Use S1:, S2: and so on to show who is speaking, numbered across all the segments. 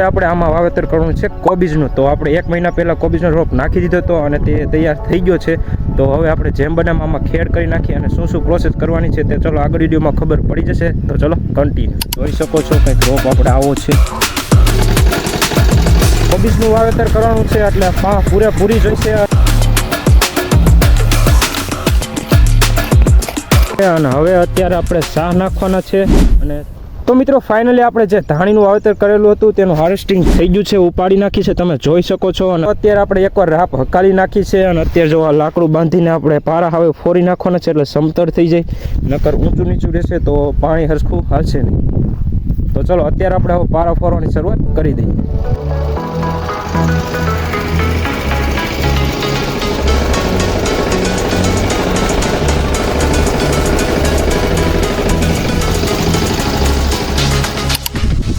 S1: આપણે આમાં વાવેતર કરવાનું છે કોબીજનું. તો આપણે 1 મહિના પહેલાં કોબીજનો રોપ નાખી દીધો હતો અને તે તૈયાર થઈ ગયો છે. તો હવે આપણે જેમ બનાવમાં આમાં ખેડ કરી નાખી અને શું શું પ્રોસેસ કરવાની છે તે ચલો આગળ વિડીયોમાં ખબર પડી જશે. તો ચલો કન્ટિન્યુ. જોઈ શકો છો કંઈક રોપ આપણે આવો છે. કોબીજનું વાવેતર કરવાનું છે એટલે પૂરેપૂરી જોઈશે. અને હવે અત્યારે આપણે શાહ નાખવાના છે. અને તો મિત્રો ફાઇનલી આપણે જે ધાણીનું વાવેતર કરેલું હતું તેનું હાર્વેસ્ટિંગ થઈ ગયું છે, ઉપાડી નાખી છે, તમે જોઈ શકો છો. અને અત્યારે આપણે એકવાર રાપ હકાલી નાખી છે અને અત્યારે જો આ લાકડું બાંધીને આપણે પારા હવે ફોરી નાખવાના છે એટલે સમતળ થઈ જાય, નકર ઊંચું નીચું રહેશે તો પાણી હરખું હાલશે નહીં. તો ચલો અત્યારે આપણે હવે પારા ફોરવાની શરૂઆત કરી દઈએ.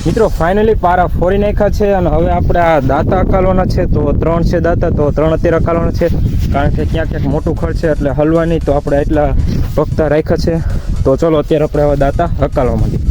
S1: મિત્રો ફાઇનલી પારા ફોરી નાખ્યા છે અને હવે આપણે આ દાંતા હકાલવાના છે. તો 3 છે દાંતા, તો 3 અત્યારે હકાલવાના છે કારણ કે ક્યાંક મોટું ખડ છે એટલે હલવાની. તો આપણે એટલા પગતા રાખ્યા છે. તો ચલો અત્યારે આપણે હવે દાંતા હકાલવા માંડીએ.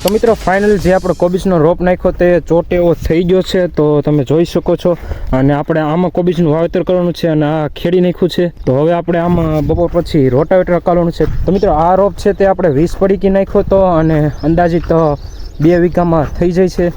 S1: તો મિત્રો ફાઇનલ જે આપણે કોબીજનો રોપ નાખ્યો તે ચોટ એવો થઈ ગયો છે. તો તમે જોઈ શકો છો. અને આપણે આમાં કોબીજનું વાવેતર કરવાનું છે અને આ ખેડી નાખ્યું છે. તો હવે આપણે આમાં બપોર પછી રોટાવેટર હકાલવાનું છે. તો મિત્રો આ રોપ છે તે આપણે 20 પડીકી નાખ્યો હતો અને અંદાજિત 2 વીઘામાં થઈ જાય છે.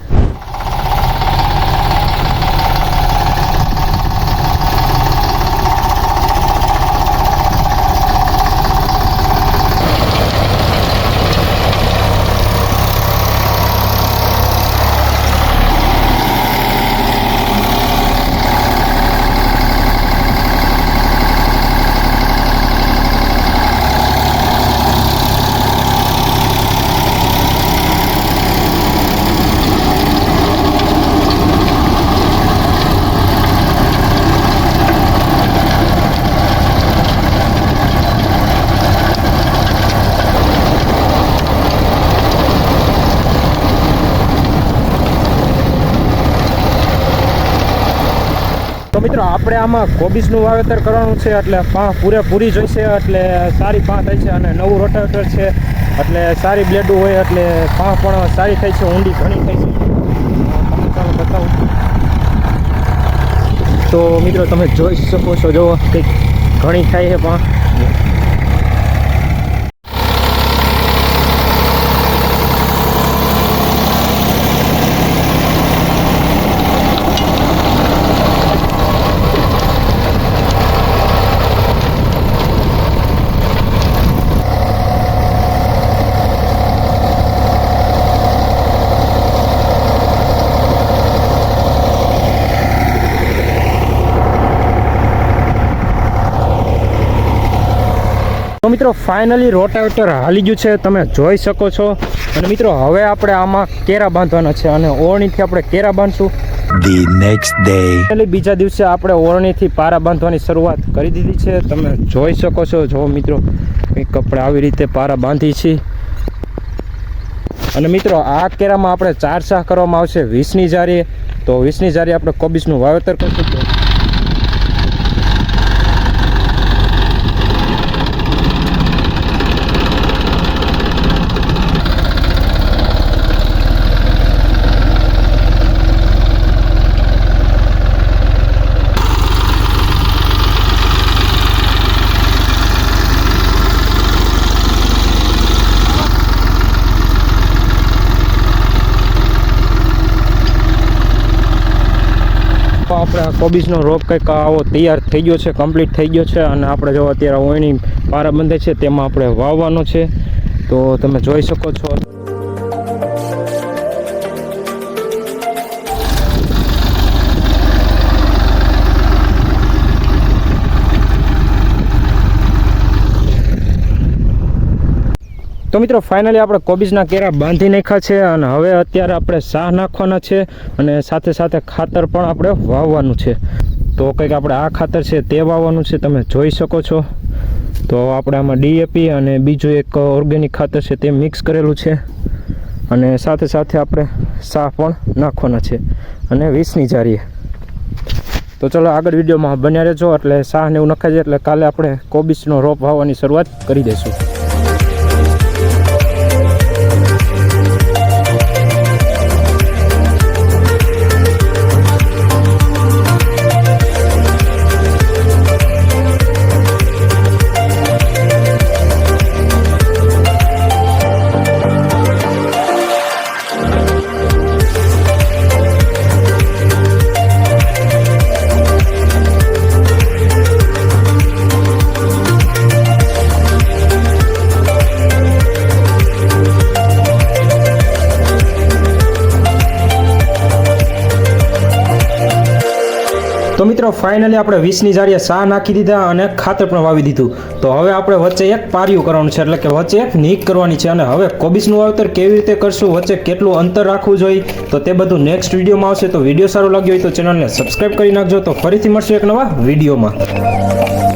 S1: તો મિત્રો આપણે આમાં કોબીજનું વાવેતર કરવાનું છે એટલે પૂરેપૂરી જોઈશે એટલે સારી પાંખ થાય છે. અને નવું રોટાવેટર છે એટલે સારી બ્લેડું હોય એટલે પાંખ પણ સારી થાય છે, ઊંડી ઘણી થાય છે. ચાલો બતાવું. તો મિત્રો તમે જોઈ શકો છો, જો કંઈક ઘણી થાય છે પાંખ. તો મિત્રો ફાઇનલી રોટાવેટર હાલી ગયું છે, તમે જોઈ શકો છો. અને મિત્રો હવે આપણે આમાં કેરા બાંધવાના છે અને ઓળણીથી આપણે કેરા બાંધશું.
S2: The next day.
S1: બીજા દિવસે આપણે ઓળણીથી પારા બાંધવાની શરૂઆત કરી દીધી છે, તમે જોઈ શકો છો. જો મિત્રો કંઈક આપણે આવી રીતે પારા બાંધી છીએ. અને મિત્રો આ કેરામાં આપણે 4 શાહ કરવામાં આવશે 20ની જારીએ. તો 20ની જારીએ આપણે કોબીજનું વાવેતર કરશું. આપણે કોબીજનો રોપ કંઈક આવો તૈયાર થઈ ગયો છે, કમ્પ્લીટ થઈ ગયો છે. અને આપણે જો અત્યારે ઓયણી પારા બંધે છે તેમાં આપણે વાવવાનો છે. તો તમે જોઈ શકો છો. તો મિત્રો ફાઇનલી આપણે કોબીજના કેરા બાંધી નાખ્યા છે અને હવે અત્યારે આપણે શાહ નાખવાના છે અને સાથે સાથે ખાતર પણ આપણે વાવવાનું છે. તો કંઈક આપણે આ ખાતર છે તે વાવવાનું છે, તમે જોઈ શકો છો. તો આપણે આમાં DAP અને બીજું એક ઓર્ગેનિક ખાતર છે તે મિક્સ કરેલું છે, અને સાથે સાથે આપણે સાહ પણ નાખવાના છે અને 20ની જારીએ. તો ચલો આગળ વિડીયોમાં બન્યા રહેજો. એટલે સાહ ને એવું નખાઈ જાય એટલે કાલે આપણે કોબીજનો રોપ વાવવાની શરૂઆત કરી દઈશું. તો મિત્રો ફાઇનલી આપણે 20ની જારીએ સાહ નાખી દીધા અને ખાતર પણ વાવી દીધું. તો હવે આપણે વચ્ચે એક પારિયું કરવાનું છે, એટલે કે વચ્ચે એક નીક કરવાની છે. અને હવે કોબીજનું વાવેતર કેવી રીતે કરશું, વચ્ચે કેટલું અંતર રાખવું જોઈએ, તો તે બધું નેક્સ્ટ વિડીયોમાં આવશે. તો વિડીયો સારો લાગ્યો હોય તો ચેનલને સબસ્ક્રાઈબ કરી નાખજો. તો ફરીથી મળશું એક નવા વિડીયોમાં.